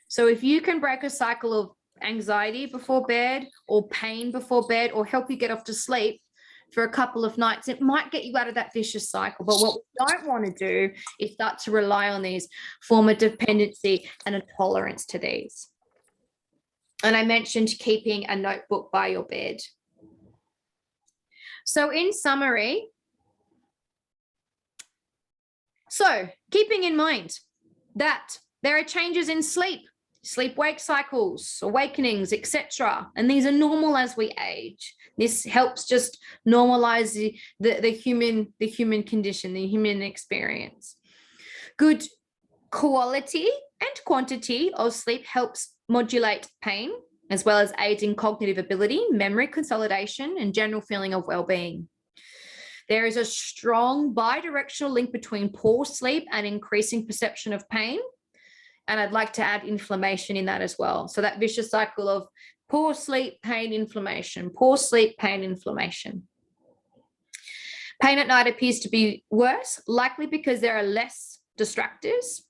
So if you can break a cycle of anxiety before bed or pain before bed or help you get off to sleep for a couple of nights, it might get you out of that vicious cycle. But what we don't want to do is start to rely on these, form a dependency and a tolerance to these. And I mentioned keeping a notebook by your bed. So in summary, keeping in mind that there are changes in sleep-wake cycles, awakenings, etc. And these are normal as we age. This helps just normalize the human condition, the human experience. Good quality and quantity of sleep helps modulate pain, as well as aids in cognitive ability, memory consolidation, and general feeling of well-being. There is a strong bidirectional link between poor sleep and increasing perception of pain. And I'd like to add inflammation in that as well. So that vicious cycle of poor sleep, pain, inflammation, poor sleep, pain, inflammation. Pain at night appears to be worse, likely because there are less distractors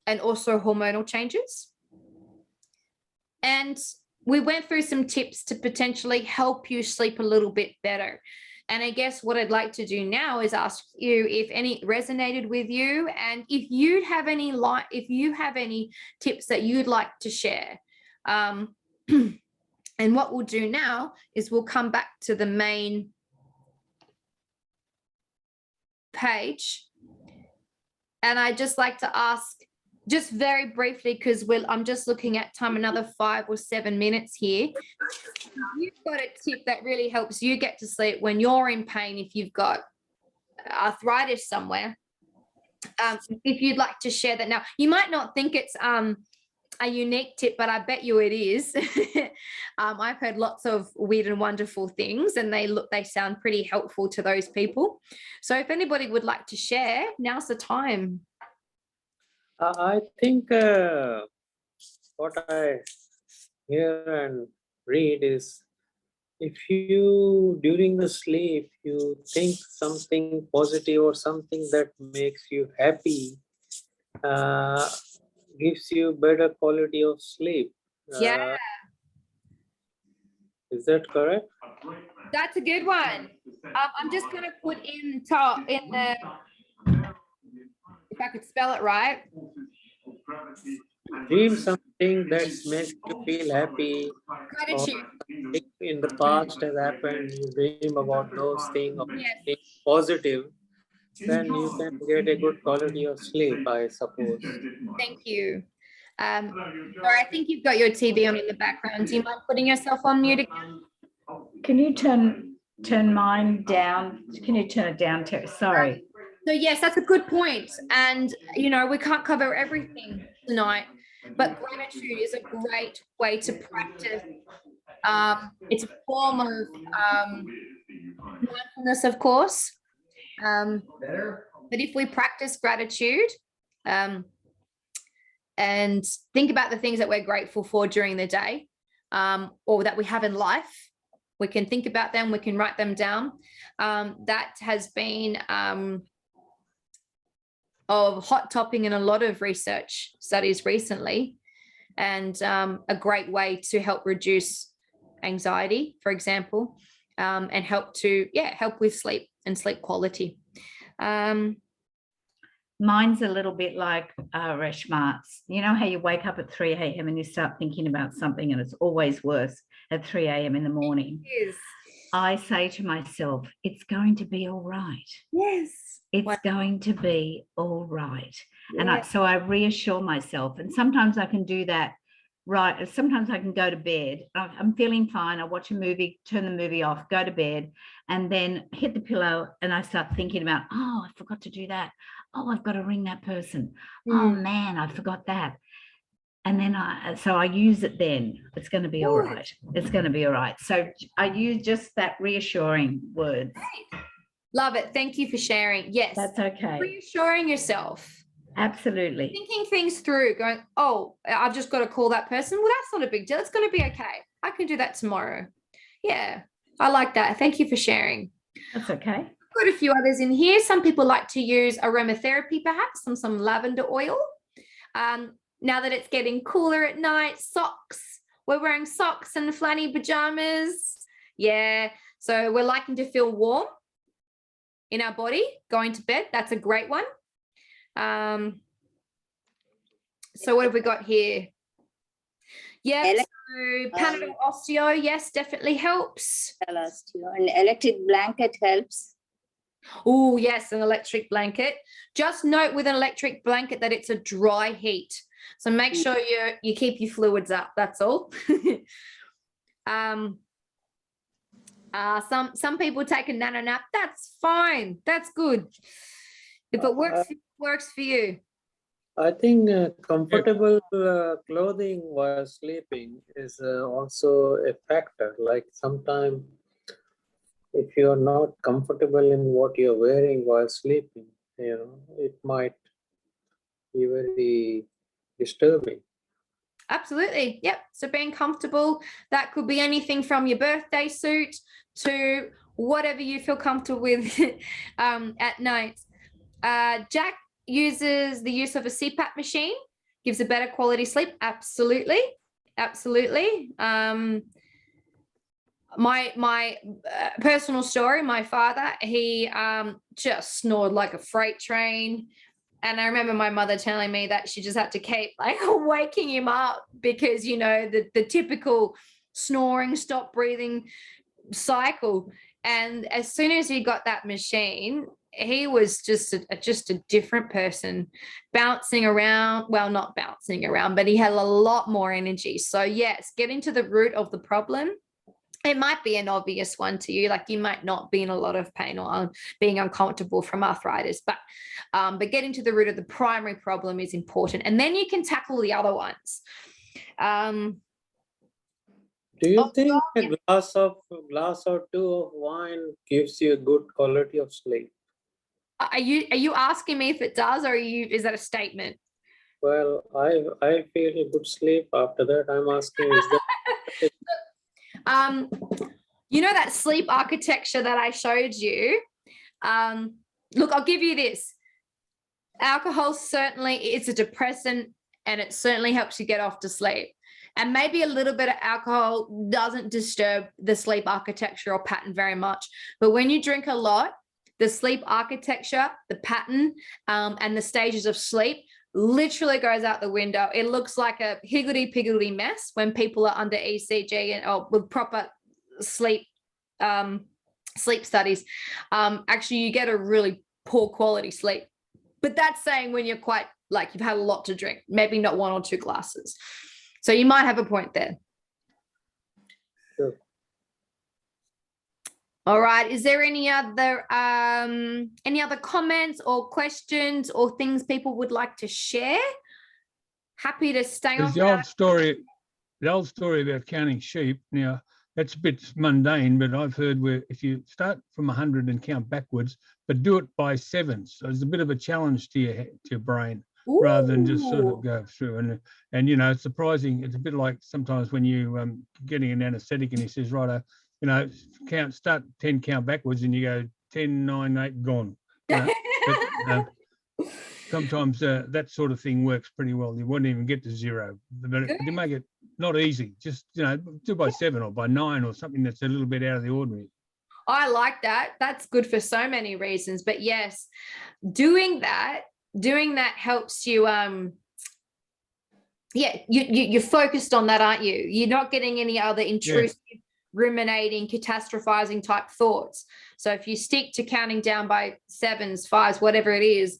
and also hormonal changes. And we went through some tips to potentially help you sleep a little bit better. And I guess what I'd like to do now is ask you if any resonated with you, and if you have any tips that you'd like to share. And what we'll do now is we'll come back to the main page. And I'd just like to ask, just very briefly, because I'm just looking at time, another 5 or 7 minutes here. You've got a tip that really helps you get to sleep when you're in pain, if you've got arthritis somewhere. If you'd like to share that now. You might not think it's a unique tip, but I bet you it is. I've heard lots of weird and wonderful things, and they sound pretty helpful to those people. So if anybody would like to share, now's the time. I think what I hear and read is, if you during the sleep you think something positive or something that makes you happy, gives you better quality of sleep. Yeah, is that correct? that's a good one. I'm just going to put in the, if I could spell it right. Dream something that makes you feel happy. Gratitude. In the past has happened, you dream about those things, Yes. things positive, then you can get a good quality of sleep, I suppose. Thank you. Laura, I think you've got your TV on in the background. Do you mind putting yourself on mute again? Can you turn mine down? Can you turn it down, Terry? Sorry. So yes, that's a good point. And, we can't cover everything tonight, but gratitude is a great way to practice. It's a form of mindfulness, of course. But if we practice gratitude and think about the things that we're grateful for during the day, or that we have in life, we can think about them, we can write them down. That has been of hot topic in a lot of research studies recently, and a great way to help reduce anxiety, for example, and help with sleep and sleep quality. Mine's a little bit like Reshma's. You know how you wake up at 3 a.m. and you start thinking about something, and it's always worse at 3 a.m. in the morning. Yes. I say to myself, it's going to be all right. Yes. It's going to be all right. Yeah. And so I reassure myself. And sometimes I can do that. Right. Sometimes I can go to bed. I'm feeling fine. I watch a movie, turn the movie off, go to bed, and then hit the pillow and I start thinking about, oh, I forgot to do that. Oh, I've got to ring that person. Oh man, I forgot that. And then I use it then. It's going to be all right. It's going to be all right. So I use just that reassuring words. Love it. Thank you for sharing. Yes. That's okay. Reassuring yourself. Absolutely. Thinking things through, going, oh, I've just got to call that person. Well, that's not a big deal. It's going to be okay. I can do that tomorrow. Yeah, I like that. Thank you for sharing. That's okay. Got a few others in here. Some people like to use aromatherapy, perhaps, some lavender oil. Now that it's getting cooler at night, socks. We're wearing socks and flanny pajamas. Yeah, so we're liking to feel warm in our body going to bed. That's a great one. So what have we got here? Yeah, so Panadol Osteo, yes, definitely helps. An electric blanket helps. Oh, yes, an electric blanket. Just note with an electric blanket that it's a dry heat. So make sure you keep your fluids up, that's all. Some people take a nano nap. That's fine. That's good. If it works for you. I think comfortable clothing while sleeping is also a factor. Like sometimes if you're not comfortable in what you're wearing while sleeping, it might be very disturbing. Absolutely. Yep. So being comfortable, that could be anything from your birthday suit to whatever you feel comfortable with at night. Jack uses the use of a CPAP machine, gives a better quality sleep. Absolutely. Absolutely. My personal story, my father, he just snored like a freight train. And I remember my mother telling me that she just had to keep like waking him up because, the typical snoring, stop breathing cycle. And as soon as he got that machine, he was just a different person, bouncing around. Well, not bouncing around, but he had a lot more energy. So yes, getting to the root of the problem. It might be an obvious one to you, like you might not be in a lot of pain or being uncomfortable from arthritis, but getting to the root of the primary problem is important, and then you can tackle the other ones. Do you think a glass or two of wine gives you a good quality of sleep? Are you asking me if it does, or is that a statement? Well, I feel a good sleep after that. I'm asking, is that that sleep architecture that I showed you? Look, I'll give you this. Alcohol certainly is a depressant, and it certainly helps you get off to sleep. And maybe a little bit of alcohol doesn't disturb the sleep architecture or pattern very much. But when you drink a lot, the sleep architecture, the pattern, and the stages of sleep literally goes out the window. It looks like a higgledy-piggledy mess when people are under ECG or with proper sleep studies. Actually, you get a really poor quality sleep. But that's saying when you're quite, like, you've had a lot to drink, maybe not 1 or 2 glasses. So you might have a point there. Sure. All right. Is there any other comments or questions or things people would like to share? Happy to stay on. There's the old story about counting sheep. Now, that's a bit mundane, but I've heard where if you start from 100 and count backwards, but do it by 7s. So it's a bit of a challenge to your brain. Ooh. Rather than just sort of go through. And it's surprising. It's a bit like sometimes when you getting an anesthetic and he says, right, start 10, count backwards, and you go 10, 9, 8, gone. Sometimes that sort of thing works pretty well. You won't even get to 0, but you make it not easy. Just do by 7 or by 9 or something that's a little bit out of the ordinary. I like that. That's good for so many reasons. But yes, doing that helps you. You're focused on that, aren't you? You're not getting any other intrusive, ruminating, catastrophizing type thoughts. So if you stick to counting down by 7s, 5s, whatever it is,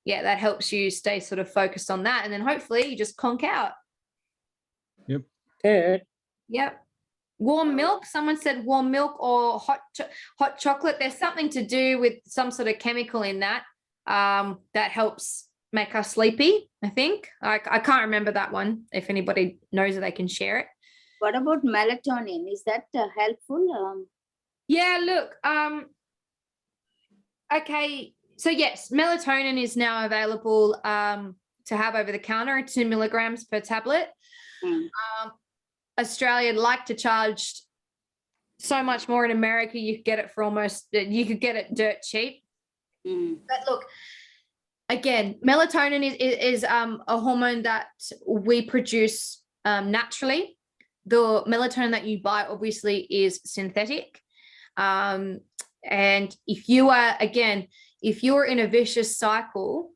that helps you stay sort of focused on that, and then hopefully you just conk out. Yep. Okay. Yep. Warm milk. Someone said warm milk or hot chocolate. There's something to do with some sort of chemical in that that helps make us sleepy, I think. I can't remember that one. If anybody knows it, they can share it. What about melatonin? Is that helpful? Yeah, look, okay. So yes, melatonin is now available to have over the counter, 2 milligrams per tablet. Australia like to charge so much more. In America, you could get it for you could get it dirt cheap. But look, again, melatonin is a hormone that we produce naturally. The melatonin that you buy obviously is synthetic. And if you're in a vicious cycle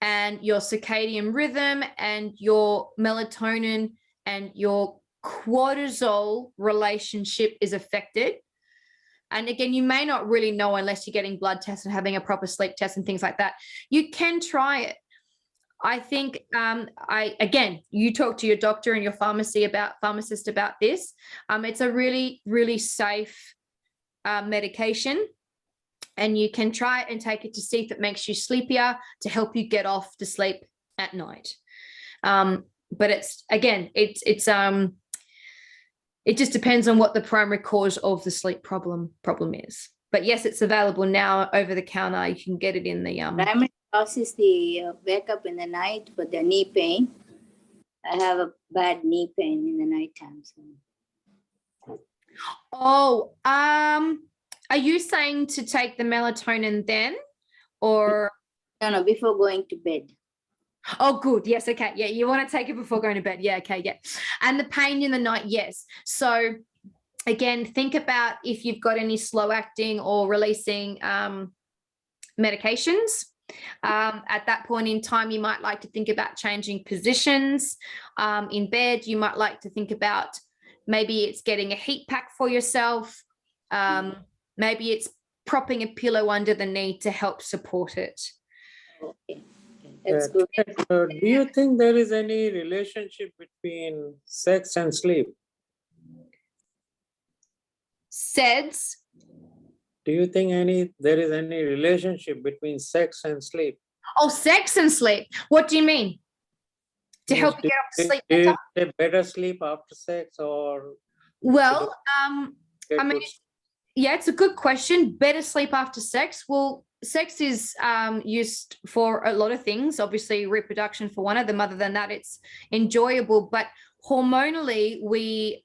and your circadian rhythm and your melatonin and your cortisol relationship is affected, and again, you may not really know unless you're getting blood tests and having a proper sleep test and things like that, you can try it. I think, again, you talk to your doctor and your pharmacist about this. It's a really, really safe medication, and you can try it and take it to see if it makes you sleepier to help you get off to sleep at night. But it just depends on what the primary cause of the sleep problem is. But yes, it's available now over the counter. You can get it in the primary cause is the wake up in the night for the knee pain. I have a bad knee pain in the nighttime. So. Oh, are you saying to take the melatonin then, or no, before going to bed? Oh, good. Yes. Okay. Yeah. You want to take it before going to bed. Yeah. Okay. Yeah. And the pain in the night. Yes. So again, think about if you've got any slow acting or releasing medications. At that point in time, you might like to think about changing positions in bed. You might like to think about maybe it's getting a heat pack for yourself. Maybe it's propping a pillow under the knee to help support it. Okay. That's good. Do you think there is any relationship between sex and sleep? SEDS. Do you think there is any relationship between sex and sleep? Oh, sex and sleep. What do you mean? To help you get off to sleep better? Do you get better sleep after sex, or? Well, I mean, yeah, it's a good question. Better sleep after sex. Well, sex is used for a lot of things, obviously reproduction for one of them. Other than that, it's enjoyable. But hormonally, we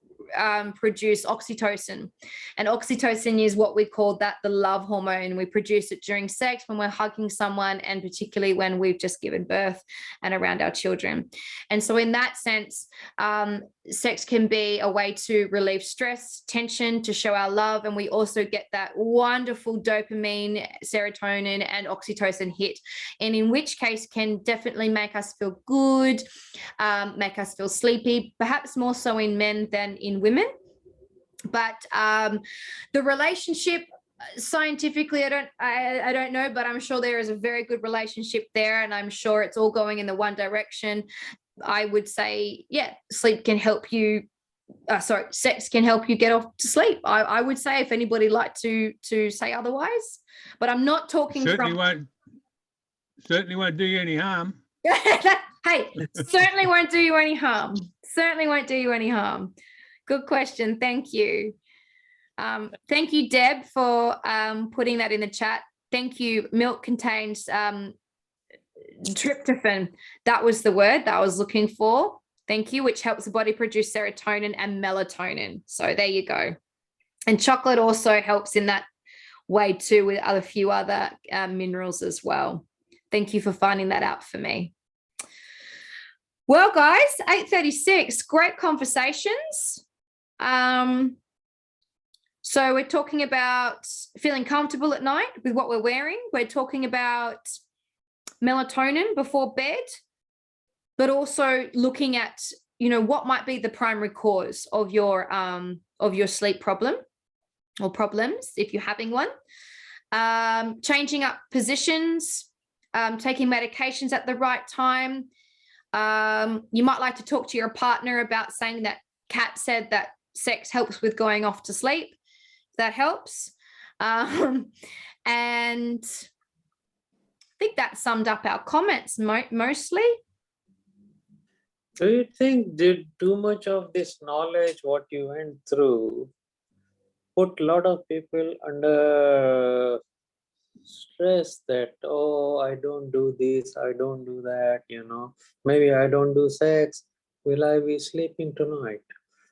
produce oxytocin, and oxytocin is what we call the love hormone. We produce it during sex, when we're hugging someone, and particularly when we've just given birth and around our children. And so in that sense, sex can be a way to relieve stress, tension, to show our love. And we also get that wonderful dopamine, serotonin and oxytocin hit, and in which case can definitely make us feel good, make us feel sleepy, perhaps more so in men than in women. But the relationship, scientifically, I don't know, but I'm sure there is a very good relationship there, and I'm sure it's all going in the one direction. I would say, yeah, sleep can help you. Sex can help you get off to sleep. I would say, if anybody like to say otherwise, but I'm not talking certainly won't do you any harm. Hey, certainly won't do you any harm. Certainly won't do you any harm. Good question. Thank you. Thank you, Deb, for putting that in the chat. Thank you. Milk contains tryptophan. That was the word that I was looking for. Thank you, which helps the body produce serotonin and melatonin. So there you go. And chocolate also helps in that way too, with a few other minerals as well. Thank you for finding that out for me. Well, guys, 8:36, great conversations. So we're talking about feeling comfortable at night with what we're wearing. We're talking about melatonin before bed, but also looking at, what might be the primary cause of your sleep problem or problems, if you're having one. Changing up positions, taking medications at the right time. You might like to talk to your partner about saying that Kat said that sex helps with going off to sleep. That helps. And I think that summed up our comments mostly. Do you think did too much of this knowledge, what you went through, put a lot of people under stress that, oh, I don't do this, I don't do that, maybe I don't do sex, will I be sleeping tonight?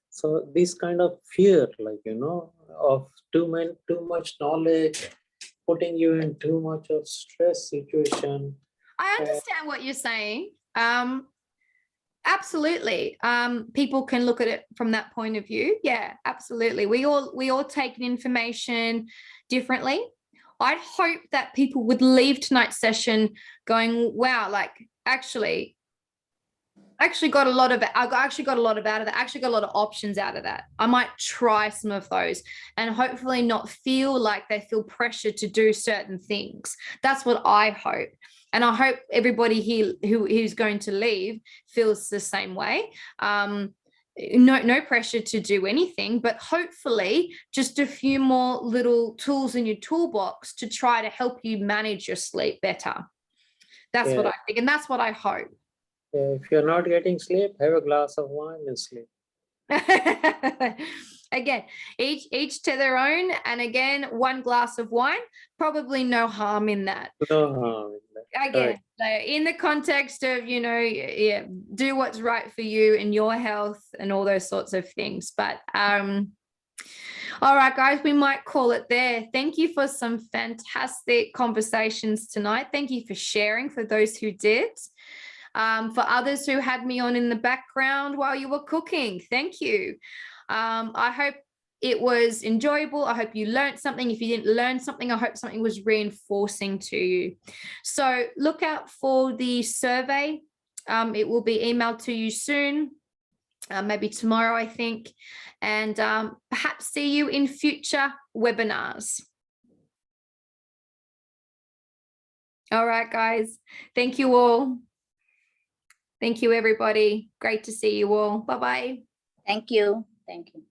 So this kind of fear, like, of too much knowledge, putting you in too much of stress situation. I understand what you're saying. Absolutely. People can look at it from that point of view. Yeah, absolutely. We all take in information differently. I'd hope that people would leave tonight's session going, wow, like actually got a lot of out of that. Actually got a lot of options out of that. I might try some of those and hopefully not feel like they feel pressured to do certain things. That's what I hope. And I hope everybody here who's going to leave feels the same way. No pressure to do anything, but hopefully just a few more little tools in your toolbox to try to help you manage your sleep better. That's what I think. And that's what I hope. If you're not getting sleep, have a glass of wine and sleep. Again, each to their own. And again, one glass of wine, probably no harm in that. No harm in that. Again, in the context of, do what's right for you and your health and all those sorts of things. But all right, guys, we might call it there. Thank you for some fantastic conversations tonight. Thank you for sharing for those who did. For others who had me on in the background while you were cooking, thank you. I hope it was enjoyable. I hope you learned something. If you didn't learn something, I hope something was reinforcing to you. So look out for the survey. It will be emailed to you soon, maybe tomorrow, I think, and perhaps see you in future webinars. All right, guys. Thank you all. Thank you, everybody. Great to see you all. Bye-bye. Thank you. Thank you.